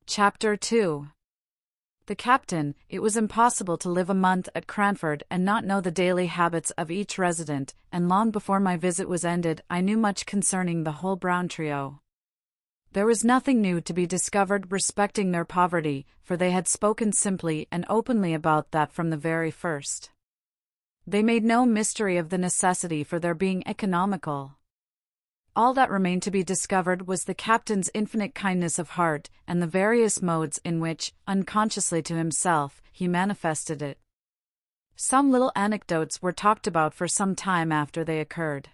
Chapter 2. The captain. It was impossible to live a month at Cranford and not know the daily habits of each resident, and long before my visit was ended I knew much concerning the whole Brown trio. There was nothing new to be discovered respecting their poverty, for they had spoken simply and openly about that from the very first. They made no mystery of the necessity for their being economical. All that remained to be discovered was the captain's infinite kindness of heart, and the various modes in which, unconsciously to himself, he manifested it. Some little anecdotes were talked about for some time after they occurred.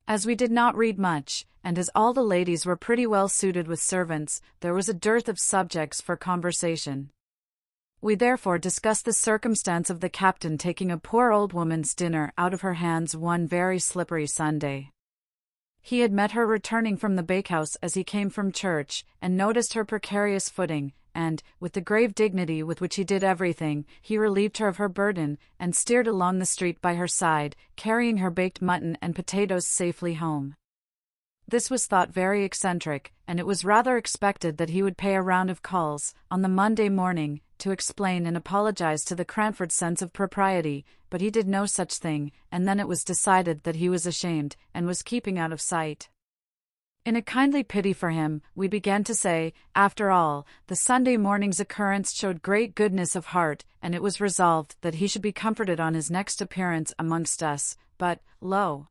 As we did not read much, and as all the ladies were pretty well suited with servants, there was a dearth of subjects for conversation. We therefore discussed the circumstance of the captain taking a poor old woman's dinner out of her hands one very slippery Sunday. He had met her returning from the bakehouse as he came from church, and noticed her precarious footing, and, with the grave dignity with which he did everything, he relieved her of her burden, and steered along the street by her side, carrying her baked mutton and potatoes safely home. This was thought very eccentric, and it was rather expected that he would pay a round of calls, on the Monday morning, to explain and apologize to the Cranford sense of propriety, but he did no such thing, and then it was decided that he was ashamed, and was keeping out of sight. In a kindly pity for him, we began to say, after all, the Sunday morning's occurrence showed great goodness of heart, and it was resolved that he should be comforted on his next appearance amongst us, but, lo!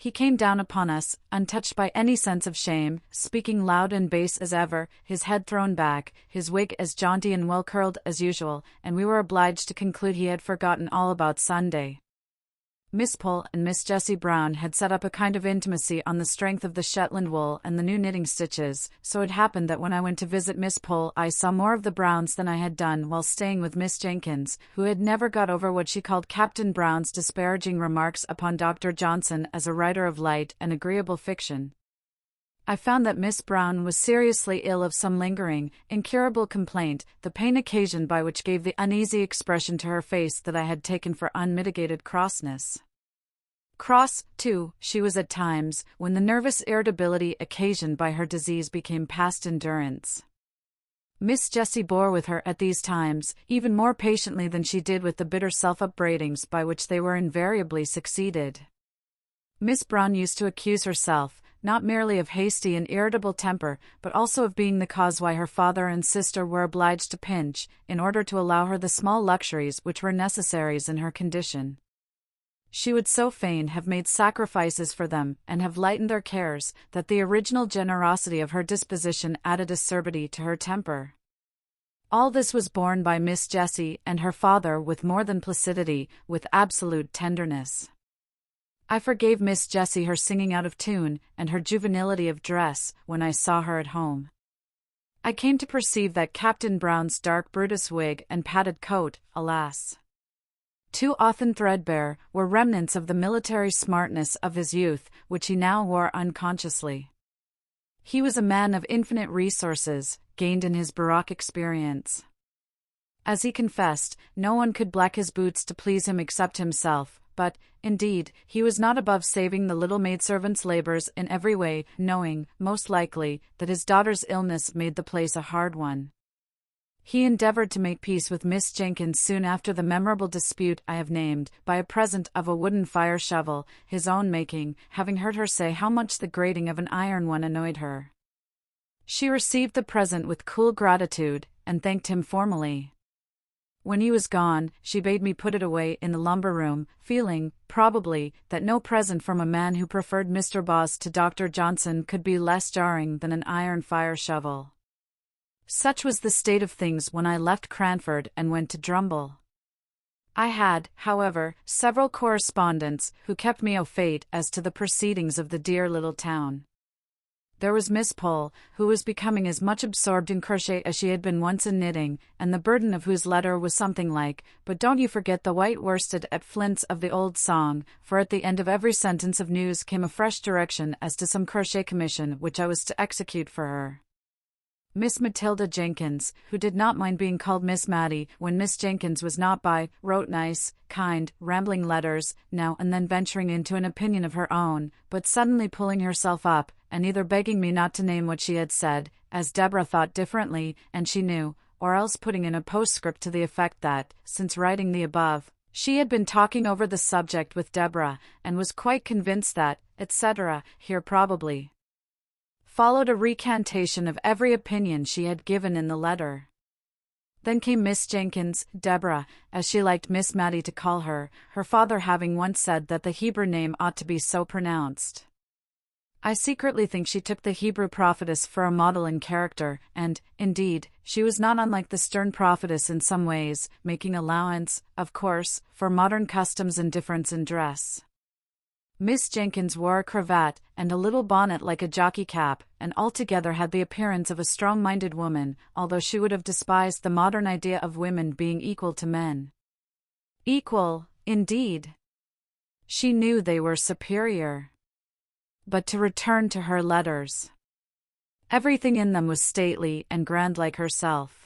He came down upon us, untouched by any sense of shame, speaking loud and bass as ever, his head thrown back, his wig as jaunty and well-curled as usual, and we were obliged to conclude he had forgotten all about Sunday. Miss Pole and Miss Jessie Brown had set up a kind of intimacy on the strength of the Shetland wool and the new knitting stitches, so it happened that when I went to visit Miss Pole I saw more of the Browns than I had done while staying with Miss Jenkins, who had never got over what she called Captain Brown's disparaging remarks upon Dr. Johnson as a writer of light and agreeable fiction. I found that Miss Brown was seriously ill of some lingering, incurable complaint, the pain occasioned by which gave the uneasy expression to her face that I had taken for unmitigated crossness. Cross, too, she was at times, when the nervous irritability occasioned by her disease became past endurance. Miss Jessie bore with her at these times, even more patiently than she did with the bitter self-upbraidings by which they were invariably succeeded. Miss Brown used to accuse herself, not merely of hasty and irritable temper, but also of being the cause why her father and sister were obliged to pinch, in order to allow her the small luxuries which were necessaries in her condition. She would so fain have made sacrifices for them, and have lightened their cares, that the original generosity of her disposition added acerbity to her temper. All this was borne by Miss Jessie and her father with more than placidity, with absolute tenderness. I forgave Miss Jessie her singing out of tune, and her juvenility of dress, when I saw her at home. I came to perceive that Captain Brown's dark Brutus wig and padded coat, alas! too often threadbare, were remnants of the military smartness of his youth, which he now wore unconsciously. He was a man of infinite resources, gained in his baroque experience. As he confessed, no one could black his boots to please him except himself, but, indeed, he was not above saving the little maidservant's labors in every way, knowing, most likely, that his daughter's illness made the place a hard one. He endeavored to make peace with Miss Jenkins soon after the memorable dispute I have named, by a present of a wooden fire shovel, his own making, having heard her say how much the grating of an iron one annoyed her. She received the present with cool gratitude, and thanked him formally. When he was gone, she bade me put it away in the lumber room, feeling, probably, that no present from a man who preferred Mr. Boss to Dr. Johnson could be less jarring than an iron fire shovel. Such was the state of things when I left Cranford and went to Drumble. I had, however, several correspondents who kept me au fait as to the proceedings of the dear little town. There was Miss Pole, who was becoming as much absorbed in crochet as she had been once in knitting, and the burden of whose letter was something like, "But don't you forget the white worsted at Flint's" of the old song, for at the end of every sentence of news came a fresh direction as to some crochet commission which I was to execute for her. Miss Matilda Jenkins, who did not mind being called Miss Matty when Miss Jenkins was not by, wrote nice, kind, rambling letters, now and then venturing into an opinion of her own, but suddenly pulling herself up, and either begging me not to name what she had said, as Deborah thought differently, and she knew, or else putting in a postscript to the effect that, since writing the above, she had been talking over the subject with Deborah, and was quite convinced that, etc. Here probably followed a recantation of every opinion she had given in the letter. Then came Miss Jenkins, Deborah, as she liked Miss Matty to call her, her father having once said that the Hebrew name ought to be so pronounced. I secretly think she took the Hebrew prophetess for a model in character, and, indeed, she was not unlike the stern prophetess in some ways, making allowance, of course, for modern customs and difference in dress. Miss Jenkins wore a cravat and a little bonnet like a jockey cap, and altogether had the appearance of a strong-minded woman, although she would have despised the modern idea of women being equal to men. Equal, indeed. She knew they were superior. But to return to her letters. Everything in them was stately and grand like herself.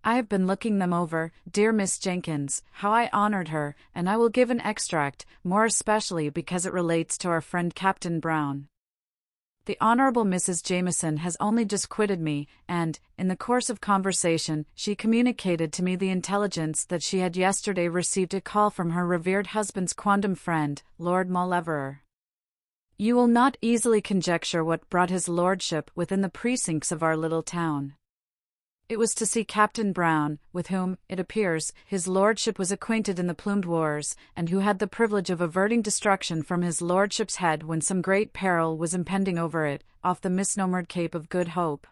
I have been looking them over, dear Miss Jenkins, how I honored her, and I will give an extract, more especially because it relates to our friend Captain Brown. The Honourable Mrs. Jameson has only just quitted me, and, in the course of conversation, she communicated to me the intelligence that she had yesterday received a call from her revered husband's quondam friend, Lord Mauleverer. You will not easily conjecture what brought his lordship within the precincts of our little town. It was to see Captain Brown, with whom, it appears, his lordship was acquainted in the plumed wars, and who had the privilege of averting destruction from his lordship's head when some great peril was impending over it, off the misnomered Cape of Good Hope.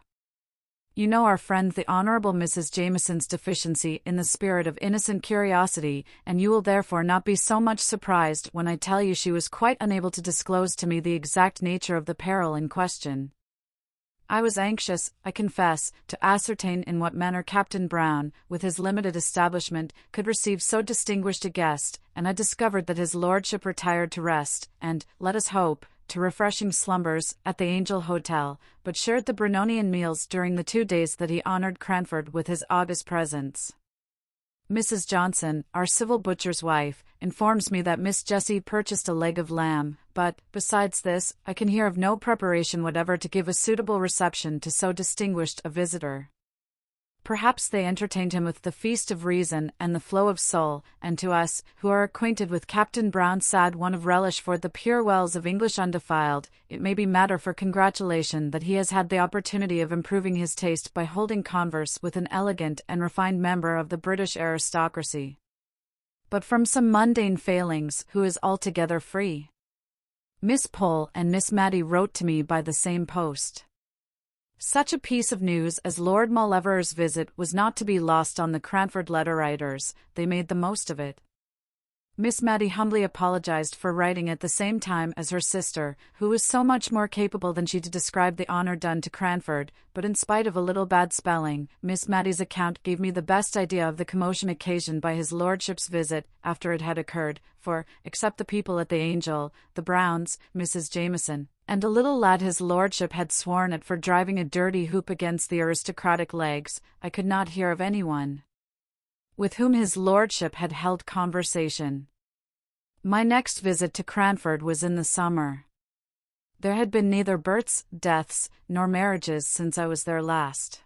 You know our friend the Honourable Mrs. Jameson's deficiency in the spirit of innocent curiosity, and you will therefore not be so much surprised when I tell you she was quite unable to disclose to me the exact nature of the peril in question. I was anxious, I confess, to ascertain in what manner Captain Brown, with his limited establishment, could receive so distinguished a guest, and I discovered that his lordship retired to rest, and, let us hope, to refreshing slumbers, at the Angel Hotel, but shared the Brunonian meals during the 2 days that he honoured Cranford with his august presence. Mrs. Johnson, our civil butcher's wife, informs me that Miss Jessie purchased a leg of lamb, but, besides this, I can hear of no preparation whatever to give a suitable reception to so distinguished a visitor. Perhaps they entertained him with the feast of reason and the flow of soul, and to us, who are acquainted with Captain Brown's sad want of relish for the pure wells of English undefiled, it may be matter for congratulation that he has had the opportunity of improving his taste by holding converse with an elegant and refined member of the British aristocracy. But from some mundane failings, who is altogether free. Miss Pole and Miss Matty wrote to me by the same post. Such a piece of news as Lord Mauleverer's visit was not to be lost on the Cranford letter-writers. They made the most of it. Miss Matty humbly apologized for writing at the same time as her sister, who was so much more capable than she to describe the honour done to Cranford, but in spite of a little bad spelling, Miss Matty's account gave me the best idea of the commotion occasioned by his lordship's visit, after it had occurred, for, except the people at the Angel, the Browns, Mrs. Jameson, and a little lad his lordship had sworn at for driving a dirty hoop against the aristocratic legs, I could not hear of anyone with whom his lordship had held conversation. My next visit to Cranford was in the summer. There had been neither births, deaths, nor marriages since I was there last.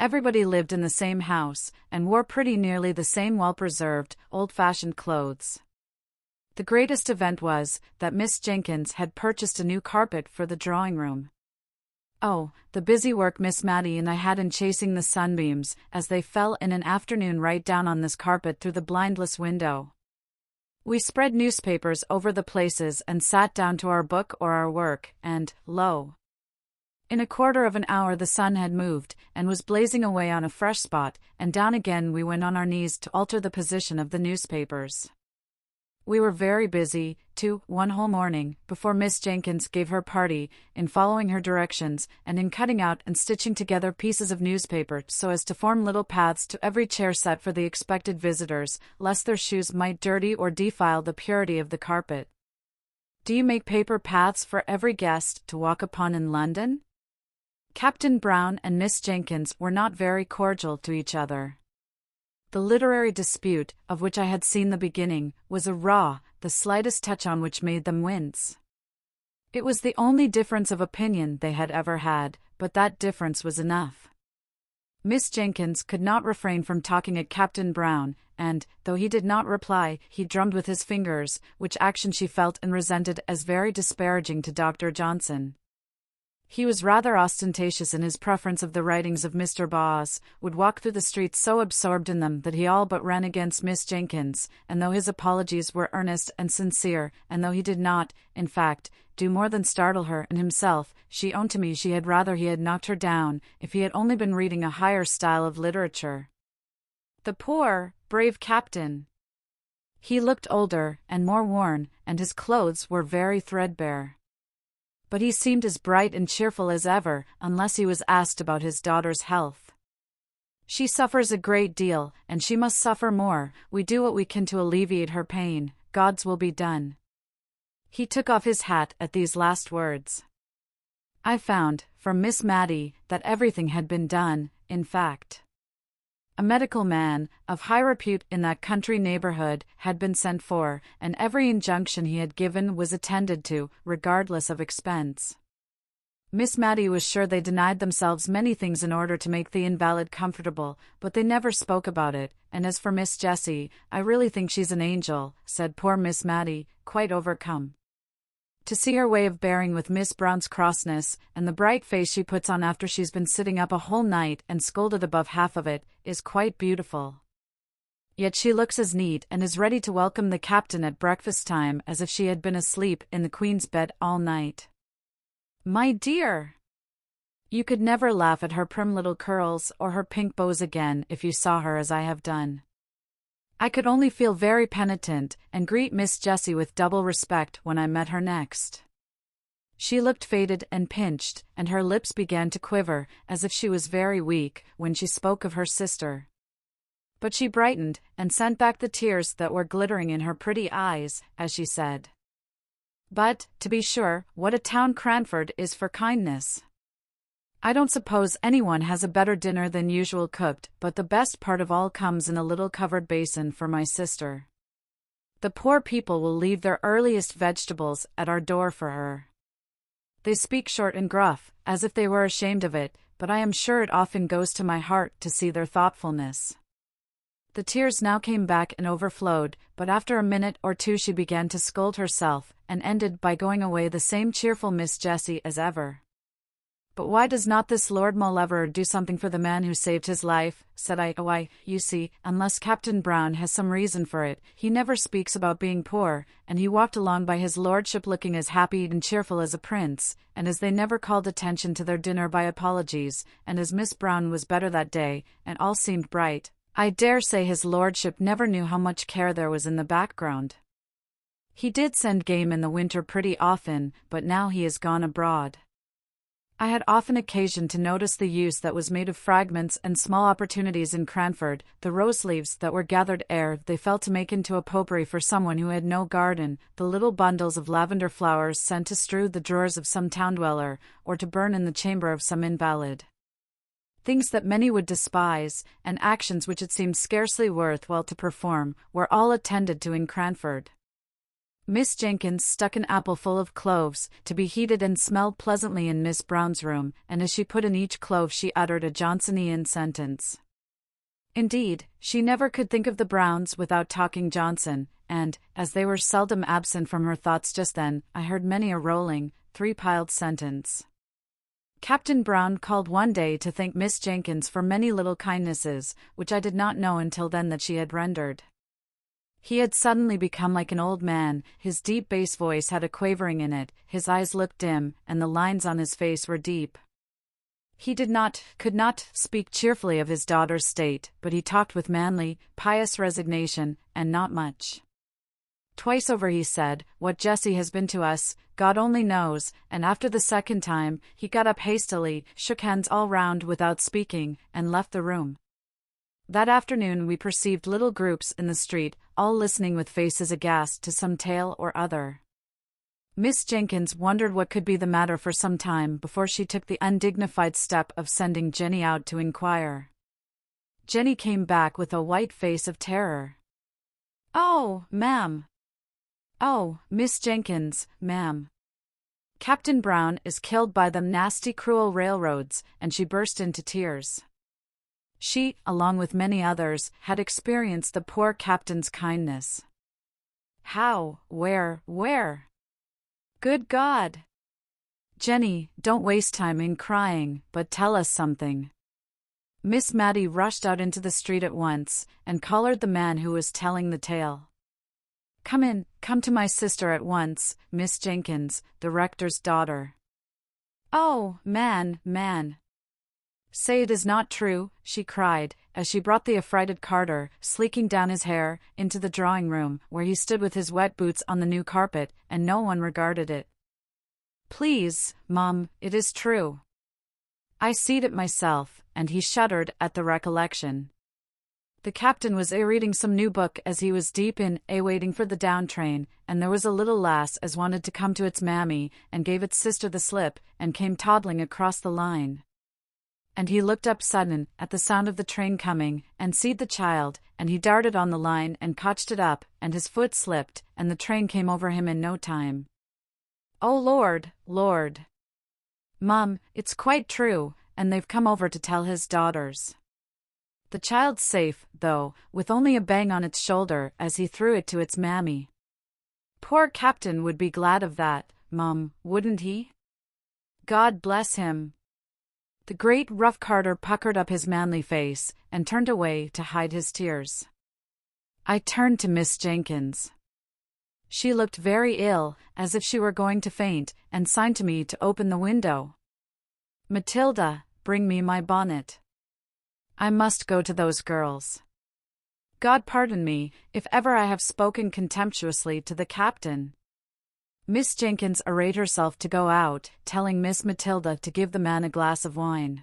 Everybody lived in the same house, and wore pretty nearly the same well-preserved, old-fashioned clothes. The greatest event was, that Miss Jenkins had purchased a new carpet for the drawing-room. Oh, the busy work Miss Matty and I had in chasing the sunbeams, as they fell in an afternoon right down on this carpet through the blindless window. We spread newspapers over the places and sat down to our book or our work, and, lo! In a quarter of an hour the sun had moved, and was blazing away on a fresh spot, and down again we went on our knees to alter the position of the newspapers. We were very busy, too, one whole morning, before Miss Jenkins gave her party, in following her directions, and in cutting out and stitching together pieces of newspaper so as to form little paths to every chair set for the expected visitors, lest their shoes might dirty or defile the purity of the carpet. Do you make paper paths for every guest to walk upon in London? Captain Brown and Miss Jenkins were not very cordial to each other. The literary dispute, of which I had seen the beginning, was a raw, the slightest touch on which made them wince. It was the only difference of opinion they had ever had, but that difference was enough. Miss Jenkins could not refrain from talking at Captain Brown, and, though he did not reply, he drummed with his fingers, which action she felt and resented as very disparaging to Dr. Johnson. He was rather ostentatious in his preference of the writings of Mr. Bawes, would walk through the streets so absorbed in them that he all but ran against Miss Jenkins, and though his apologies were earnest and sincere, and though he did not, in fact, do more than startle her and himself, she owned to me she had rather he had knocked her down, if he had only been reading a higher style of literature. The poor, brave captain! He looked older and more worn, and his clothes were very threadbare. But he seemed as bright and cheerful as ever, unless he was asked about his daughter's health. She suffers a great deal, and she must suffer more. We do what we can to alleviate her pain. God's will be done. He took off his hat at these last words. I found, from Miss Matty, that everything had been done, in fact. A medical man, of high repute in that country neighborhood, had been sent for, and every injunction he had given was attended to, regardless of expense. Miss Matty was sure they denied themselves many things in order to make the invalid comfortable, but they never spoke about it, and as for Miss Jessie, I really think she's an angel, said poor Miss Matty, quite overcome. To see her way of bearing with Miss Brown's crossness, and the bright face she puts on after she's been sitting up a whole night and scolded above half of it, is quite beautiful. Yet she looks as neat and as ready to welcome the captain at breakfast time as if she had been asleep in the Queen's bed all night. My dear! You could never laugh at her prim little curls or her pink bows again if you saw her as I have done. I could only feel very penitent and greet Miss Jessie with double respect when I met her next. She looked faded and pinched, and her lips began to quiver, as if she was very weak, when she spoke of her sister. But she brightened, and sent back the tears that were glittering in her pretty eyes, as she said, "But, to be sure, what a town Cranford is for kindness! I don't suppose anyone has a better dinner than usual cooked, but the best part of all comes in a little covered basin for my sister. The poor people will leave their earliest vegetables at our door for her. They speak short and gruff, as if they were ashamed of it, but I am sure it often goes to my heart to see their thoughtfulness." The tears now came back and overflowed, but after a minute or two she began to scold herself, and ended by going away the same cheerful Miss Jessie as ever. "But why does not this Lord Mauleverer do something for the man who saved his life?" said I. "Why, you see, unless Captain Brown has some reason for it, he never speaks about being poor, and he walked along by his lordship looking as happy and cheerful as a prince, and as they never called attention to their dinner by apologies, and as Miss Brown was better that day, and all seemed bright, I dare say his lordship never knew how much care there was in the background. He did send game in the winter pretty often, but now he is gone abroad. I had often occasion to notice the use that was made of fragments and small opportunities in Cranford, the rose leaves that were gathered ere they fell to make into a potpourri for someone who had no garden, the little bundles of lavender flowers sent to strew the drawers of some town dweller, or to burn in the chamber of some invalid. Things that many would despise, and actions which it seemed scarcely worth while to perform, were all attended to in Cranford. Miss Jenkins stuck an apple full of cloves, to be heated and smelled pleasantly in Miss Brown's room, and as she put in each clove she uttered a Johnsonian sentence. Indeed, she never could think of the Browns without talking Johnson, and, as they were seldom absent from her thoughts just then, I heard many a rolling, three-piled sentence. Captain Brown called one day to thank Miss Jenkins for many little kindnesses, which I did not know until then that she had rendered. He had suddenly become like an old man, his deep bass voice had a quavering in it, his eyes looked dim, and the lines on his face were deep. He could not speak cheerfully of his daughter's state, but he talked with manly, pious resignation, and not much. Twice over he said, "What Jessie has been to us, God only knows," and after the second time, he got up hastily, shook hands all round without speaking, and left the room. That afternoon we perceived little groups in the street, all listening with faces aghast to some tale or other. Miss Jenkins wondered what could be the matter for some time before she took the undignified step of sending Jenny out to inquire. Jenny came back with a white face of terror. "Oh, ma'am! Oh, Miss Jenkins, ma'am! Captain Brown is killed by them nasty cruel railroads, and she burst into tears. She, along with many others, had experienced the poor captain's kindness. How? Where? Good God! Jenny, don't waste time in crying, but tell us something. Miss Mattie rushed out into the street at once, and collared the man who was telling the tale. Come to my sister at once, Miss Jenkins, the rector's daughter. Oh, man. Say it is not true, she cried, as she brought the affrighted Carter, sleeking down his hair, into the drawing room, where he stood with his wet boots on the new carpet, and no one regarded it. Please, Mum, it is true. I seed it myself, and he shuddered at the recollection. The captain was reading some new book as he was deep in waiting for the down train, and there was a little lass as wanted to come to its mammy, and gave its sister the slip, and came toddling across the line. And he looked up sudden, at the sound of the train coming, and seed the child, and he darted on the line and cotched it up, and his foot slipped, and the train came over him in no time. Oh Lord! Mum, it's quite true, and they've come over to tell his daughters. The child's safe, though, with only a bang on its shoulder as he threw it to its mammy. Poor captain would be glad of that, Mum, wouldn't he? God bless him. The great rough Carter puckered up his manly face, and turned away to hide his tears. I turned to Miss Jenkins. She looked very ill, as if she were going to faint, and signed to me to open the window. Matilda, bring me my bonnet. I must go to those girls. God pardon me, if ever I have spoken contemptuously to the captain. Miss Jenkins arrayed herself to go out, telling Miss Matilda to give the man a glass of wine.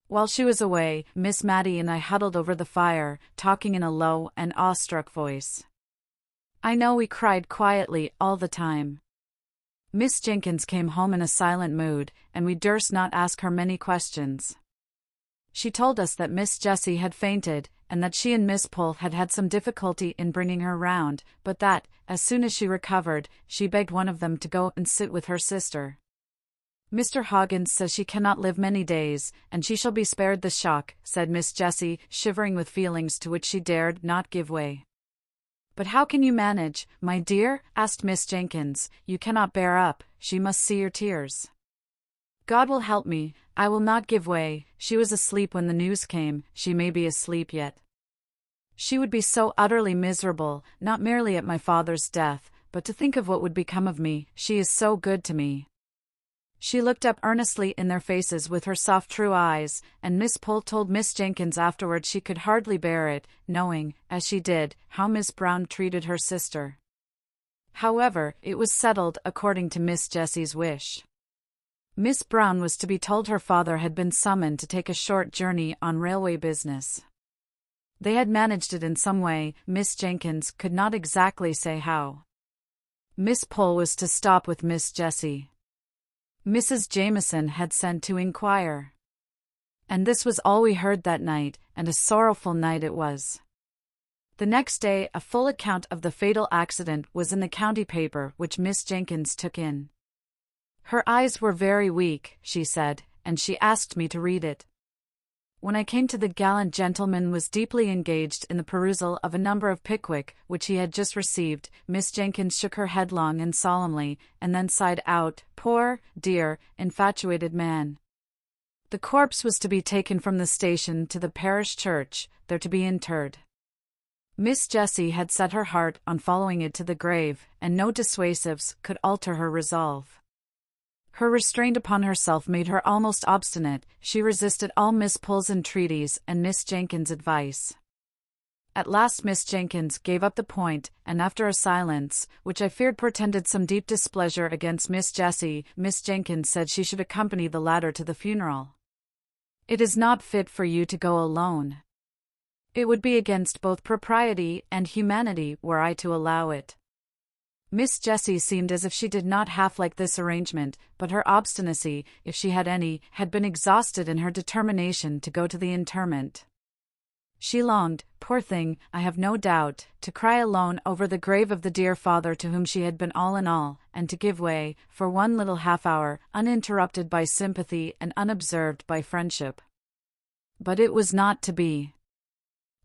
While she was away, Miss Mattie and I huddled over the fire, talking in a low and awestruck voice. I know we cried quietly all the time. Miss Jenkins came home in a silent mood, and we durst not ask her many questions. She told us that Miss Jessie had fainted, and that she and Miss Pole had had some difficulty in bringing her round, but that, as soon as she recovered, she begged one of them to go and sit with her sister. Mr. Hoggins says she cannot live many days, and she shall be spared the shock, said Miss Jessie, shivering with feelings to which she dared not give way. But how can you manage, my dear? Asked Miss Jenkins. You cannot bear up, she must see your tears. God will help me, I will not give way. She was asleep when the news came, she may be asleep yet. She would be so utterly miserable, not merely at my father's death, but to think of what would become of me. She is so good to me. She looked up earnestly in their faces with her soft true eyes, and Miss Pole told Miss Jenkins afterward she could hardly bear it, knowing, as she did, how Miss Brown treated her sister. However, it was settled according to Miss Jessie's wish. Miss Brown was to be told her father had been summoned to take a short journey on railway business. They had managed it in some way, Miss Jenkins could not exactly say how. Miss Pole was to stop with Miss Jessie. Mrs. Jameson had sent to inquire. And this was all we heard that night, and a sorrowful night it was. The next day a full account of the fatal accident was in the county paper, which Miss Jenkins took in. Her eyes were very weak, she said, and she asked me to read it. When I came to the gallant gentleman was deeply engaged in the perusal of a number of Pickwick, which he had just received, Miss Jenkins shook her head long and solemnly, and then sighed out, poor, dear, infatuated man. The corpse was to be taken from the station to the parish church, there to be interred. Miss Jessie had set her heart on following it to the grave, and no dissuasives could alter her resolve. Her restraint upon herself made her almost obstinate. She resisted all Miss Pole's entreaties and Miss Jenkins' advice. At last Miss Jenkins gave up the point, and after a silence, which I feared portended some deep displeasure against Miss Jessie, Miss Jenkins said she should accompany the latter to the funeral. It is not fit for you to go alone. It would be against both propriety and humanity were I to allow it. Miss Jessie seemed as if she did not half like this arrangement, but her obstinacy, if she had any, had been exhausted in her determination to go to the interment. She longed, poor thing, I have no doubt, to cry alone over the grave of the dear father to whom she had been all in all, and to give way, for one little half-hour, uninterrupted by sympathy and unobserved by friendship. But it was not to be.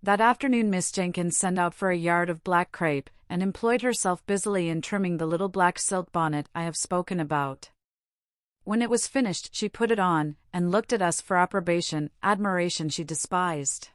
That afternoon Miss Jenkins sent out for a yard of black crape, and employed herself busily in trimming the little black silk bonnet I have spoken about. When it was finished she put it on, and looked at us for approbation, admiration she despised.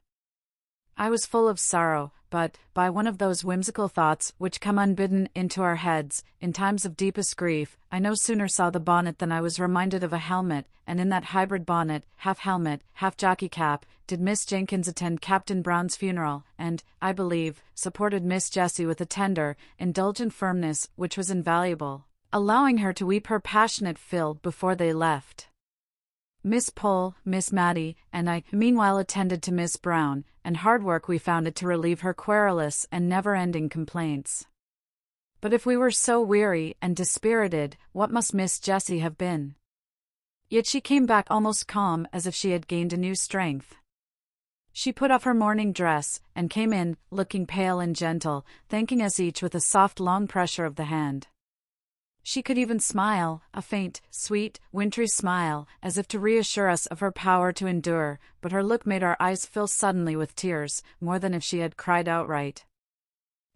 I was full of sorrow, but, by one of those whimsical thoughts which come unbidden into our heads, in times of deepest grief, I no sooner saw the bonnet than I was reminded of a helmet, and in that hybrid bonnet, half helmet, half jockey cap, did Miss Jenkins attend Captain Brown's funeral, and, I believe, supported Miss Jessie with a tender, indulgent firmness which was invaluable, allowing her to weep her passionate fill before they left. Miss Pole, Miss Matty, and I meanwhile attended to Miss Brown, and hard work we found it to relieve her querulous and never-ending complaints. But if we were so weary and dispirited, what must Miss Jessie have been? Yet she came back almost calm, as if she had gained a new strength. She put off her morning dress, and came in, looking pale and gentle, thanking us each with a soft long pressure of the hand. She could even smile, a faint, sweet, wintry smile, as if to reassure us of her power to endure, but her look made our eyes fill suddenly with tears, more than if she had cried outright.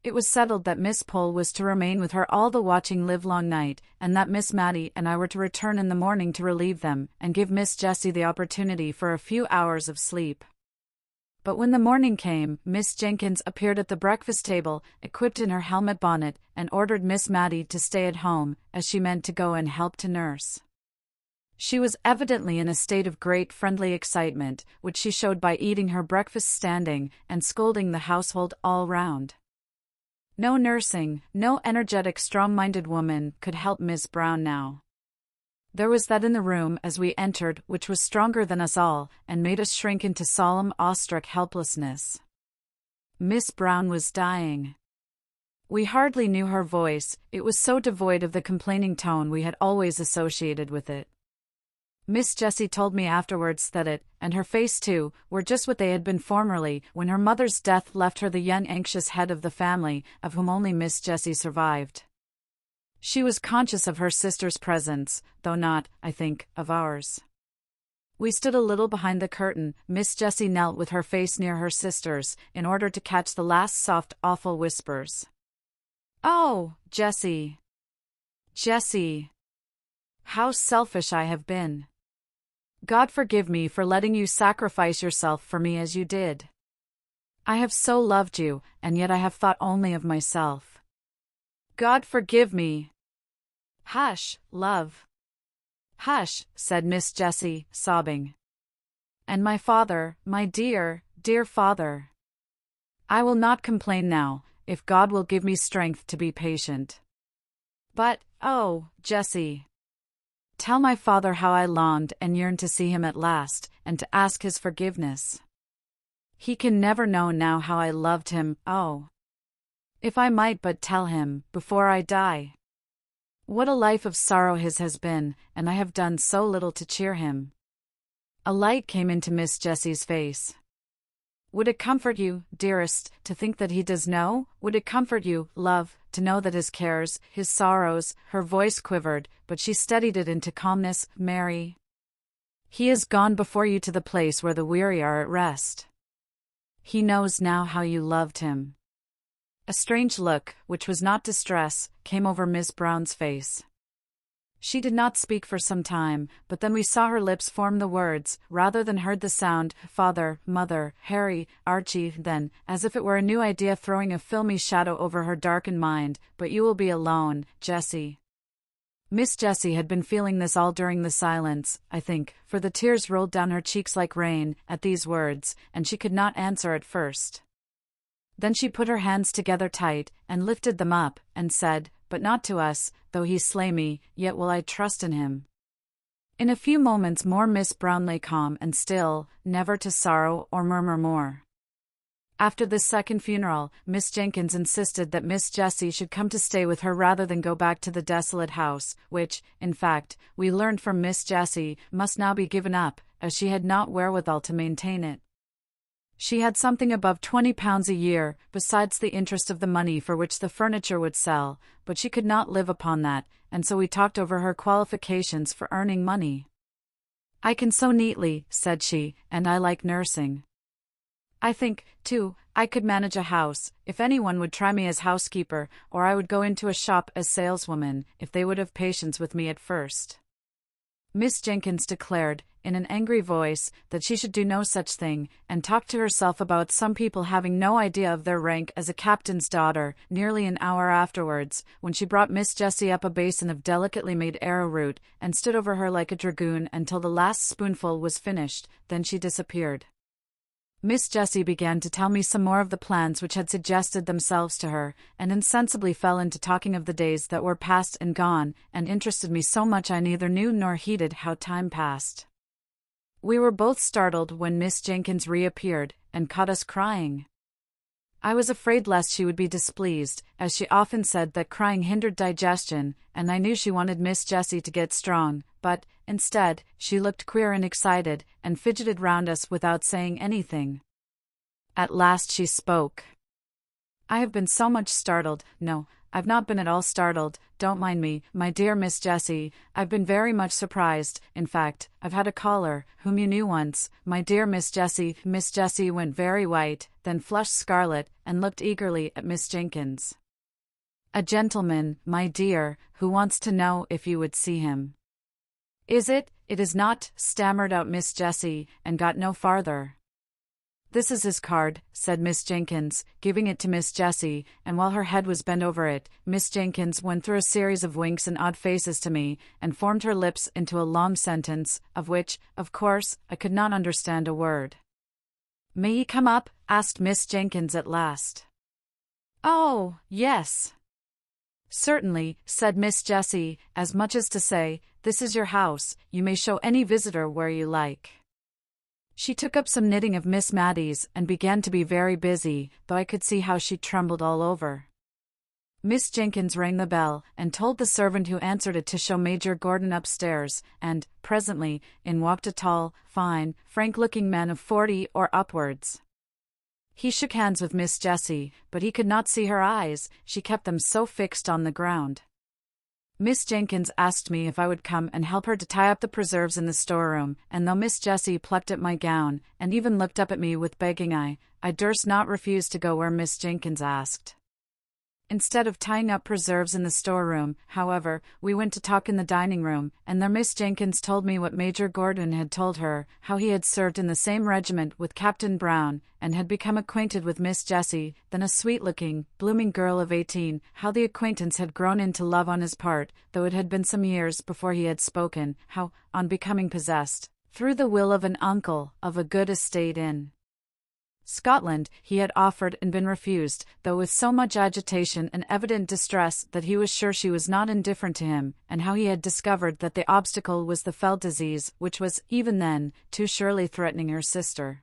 It was settled that Miss Pole was to remain with her all the watching livelong night, and that Miss Matty and I were to return in the morning to relieve them, and give Miss Jessie the opportunity for a few hours of sleep. But when the morning came, Miss Jenkins appeared at the breakfast table, equipped in her helmet bonnet, and ordered Miss Matty to stay at home, as she meant to go and help to nurse. She was evidently in a state of great friendly excitement, which she showed by eating her breakfast standing, and scolding the household all round. No nursing, no energetic strong-minded woman could help Miss Brown now. There was that in the room as we entered which was stronger than us all, and made us shrink into solemn, awestruck helplessness. Miss Brown was dying. We hardly knew her voice, it was so devoid of the complaining tone we had always associated with it. Miss Jessie told me afterwards that it, and her face too, were just what they had been formerly, when her mother's death left her the young anxious head of the family, of whom only Miss Jessie survived. She was conscious of her sister's presence, though not, I think, of ours. We stood a little behind the curtain. Miss Jessie knelt with her face near her sister's, in order to catch the last soft, awful whispers. "Oh, Jessie! Jessie! How selfish I have been! God forgive me for letting you sacrifice yourself for me as you did. I have so loved you, and yet I have thought only of myself. God forgive me!" "Hush, love. Hush," said Miss Jessie, sobbing. "And my father, my dear, dear father. I will not complain now, if God will give me strength to be patient. But, oh, Jessie! Tell my father how I longed and yearned to see him at last, and to ask his forgiveness. He can never know now how I loved him, oh! If I might but tell him, before I die. What a life of sorrow his has been, and I have done so little to cheer him." A light came into Miss Jessie's face. "Would it comfort you, dearest, to think that he does know? Would it comfort you, love, to know that his cares, his sorrows—" her voice quivered, but she steadied it into calmness, "Mary, he has gone before you to the place where the weary are at rest. He knows now how you loved him." A strange look, which was not distress, came over Miss Brown's face. She did not speak for some time, but then we saw her lips form the words, rather than heard the sound, "Father, Mother, Harry, Archie," then, as if it were a new idea throwing a filmy shadow over her darkened mind, "But you will be alone, Jessie." Miss Jessie had been feeling this all during the silence, I think, for the tears rolled down her cheeks like rain, at these words, and she could not answer at first. Then she put her hands together tight, and lifted them up, and said, "But not to us, though he slay me, yet will I trust in him." In a few moments more Miss Brown lay calm and still, never to sorrow or murmur more. After this second funeral, Miss Jenkins insisted that Miss Jessie should come to stay with her rather than go back to the desolate house, which, in fact, we learned from Miss Jessie, must now be given up, as she had not wherewithal to maintain it. She had something above £20 a year, besides the interest of the money for which the furniture would sell, but she could not live upon that, and so we talked over her qualifications for earning money. "I can sew neatly," said she, "and I like nursing. I think, too, I could manage a house, if anyone would try me as housekeeper, or I would go into a shop as saleswoman, if they would have patience with me at first." Miss Jenkins declared, in an angry voice, that she should do no such thing, and talked to herself about some people having no idea of their rank as a captain's daughter. Nearly an hour afterwards, when she brought Miss Jessie up a basin of delicately made arrowroot, and stood over her like a dragoon until the last spoonful was finished, then she disappeared. Miss Jessie began to tell me some more of the plans which had suggested themselves to her, and insensibly fell into talking of the days that were past and gone, and interested me so much I neither knew nor heeded how time passed. We were both startled when Miss Jenkins reappeared, and caught us crying. I was afraid lest she would be displeased, as she often said that crying hindered digestion, and I knew she wanted Miss Jessie to get strong, but, instead, she looked queer and excited, and fidgeted round us without saying anything. At last she spoke. "I have been so much startled. No, I've not been at all startled, don't mind me, my dear Miss Jessie. I've been very much surprised. In fact, I've had a caller, whom you knew once, my dear Miss Jessie." Miss Jessie went very white, then flushed scarlet, and looked eagerly at Miss Jenkins. "A gentleman, my dear, who wants to know if you would see him." "Is it? It is not," stammered out Miss Jessie, and got no farther. "This is his card," said Miss Jenkins, giving it to Miss Jessie, and while her head was bent over it, Miss Jenkins went through a series of winks and odd faces to me, and formed her lips into a long sentence, of which, of course, I could not understand a word. "May he come up?" asked Miss Jenkins at last. "Oh, yes." "Certainly," said Miss Jessie, as much as to say, "This is your house, you may show any visitor where you like." She took up some knitting of Miss Mattie's and began to be very busy, though I could see how she trembled all over. Miss Jenkins rang the bell, and told the servant who answered it to show Major Gordon upstairs, and, presently, in walked a tall, fine, frank-looking man of 40 or upwards. He shook hands with Miss Jessie, but he could not see her eyes, she kept them so fixed on the ground. Miss Jenkins asked me if I would come and help her to tie up the preserves in the storeroom, and though Miss Jessie plucked at my gown, and even looked up at me with begging eye, I durst not refuse to go where Miss Jenkins asked. Instead of tying up preserves in the storeroom, however, we went to talk in the dining room, and there Miss Jenkins told me what Major Gordon had told her, how he had served in the same regiment with Captain Brown, and had become acquainted with Miss Jessie, then a sweet-looking, blooming girl of 18, how the acquaintance had grown into love on his part, though it had been some years before he had spoken, how, on becoming possessed, through the will of an uncle, of a good estate in Scotland, he had offered and been refused, though with so much agitation and evident distress that he was sure she was not indifferent to him, and how he had discovered that the obstacle was the fell disease, which was, even then, too surely threatening her sister.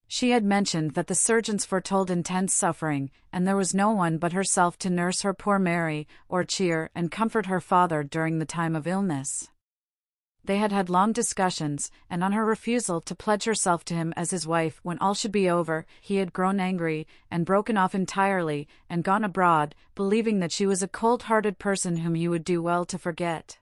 She had mentioned that the surgeons foretold intense suffering, and there was no one but herself to nurse her poor Mary, or cheer and comfort her father during the time of illness. They had had long discussions, and on her refusal to pledge herself to him as his wife when all should be over, he had grown angry, and broken off entirely, and gone abroad, believing that she was a cold-hearted person whom he would do well to forget.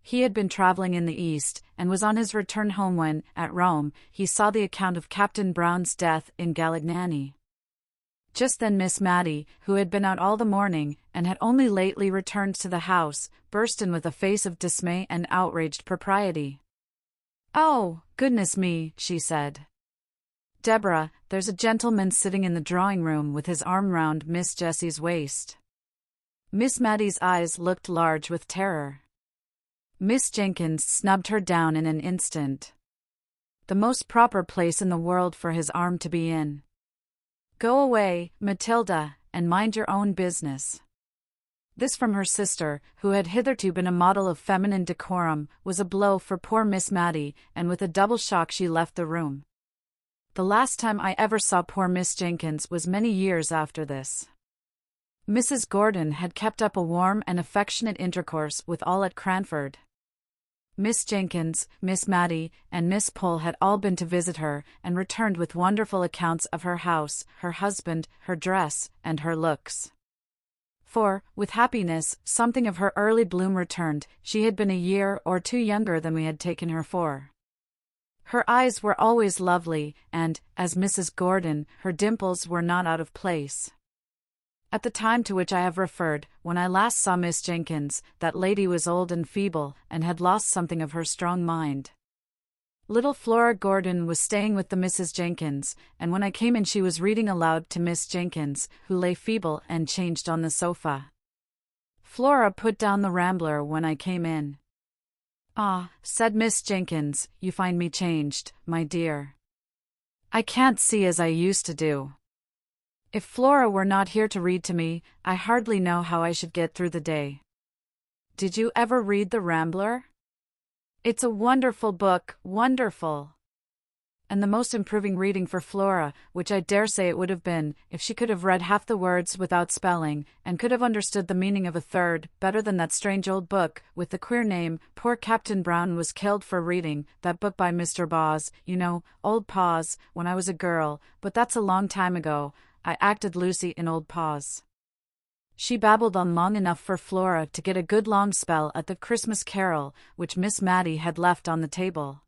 He had been travelling in the East, and was on his return home when, at Rome, he saw the account of Captain Brown's death in Galignani. Just then Miss Mattie, who had been out all the morning, and had only lately returned to the house, burst in with a face of dismay and outraged propriety. "Oh, goodness me," she said. "Deborah, there's a gentleman sitting in the drawing-room with his arm round Miss Jessie's waist." Miss Mattie's eyes looked large with terror. Miss Jenkins snubbed her down in an instant. The most proper place in the world for his arm to be in. "Go away, Matilda, and mind your own business." This from her sister, who had hitherto been a model of feminine decorum, was a blow for poor Miss Mattie, and with a double shock she left the room. The last time I ever saw poor Miss Jenkins was many years after this. Mrs. Gordon had kept up a warm and affectionate intercourse with all at Cranford. Miss Jenkins, Miss Mattie, and Miss Pole had all been to visit her, and returned with wonderful accounts of her house, her husband, her dress, and her looks. For, with happiness, something of her early bloom returned. She had been a year or two younger than we had taken her for. Her eyes were always lovely, and, as Mrs. Gordon, her dimples were not out of place. At the time to which I have referred, when I last saw Miss Jenkins, that lady was old and feeble, and had lost something of her strong mind. Little Flora Gordon was staying with the Mrs. Jenkins, and when I came in she was reading aloud to Miss Jenkins, who lay feeble and changed on the sofa. Flora put down the Rambler when I came in. "Ah," said Miss Jenkins, "you find me changed, my dear. I can't see as I used to do. If Flora were not here to read to me, I hardly know how I should get through the day. Did you ever read the Rambler? It's a wonderful book, wonderful. And the most improving reading for Flora, which I dare say it would have been, if she could have read half the words without spelling, and could have understood the meaning of a third, better than that strange old book, with the queer name, Poor Captain Brown was killed for reading, that book by Mr. Boz, you know, Old Paws, when I was a girl, but that's a long time ago. I acted Lucy in Old Paws." She babbled on long enough for Flora to get a good long spell at the Christmas Carol, which Miss Mattie had left on the table.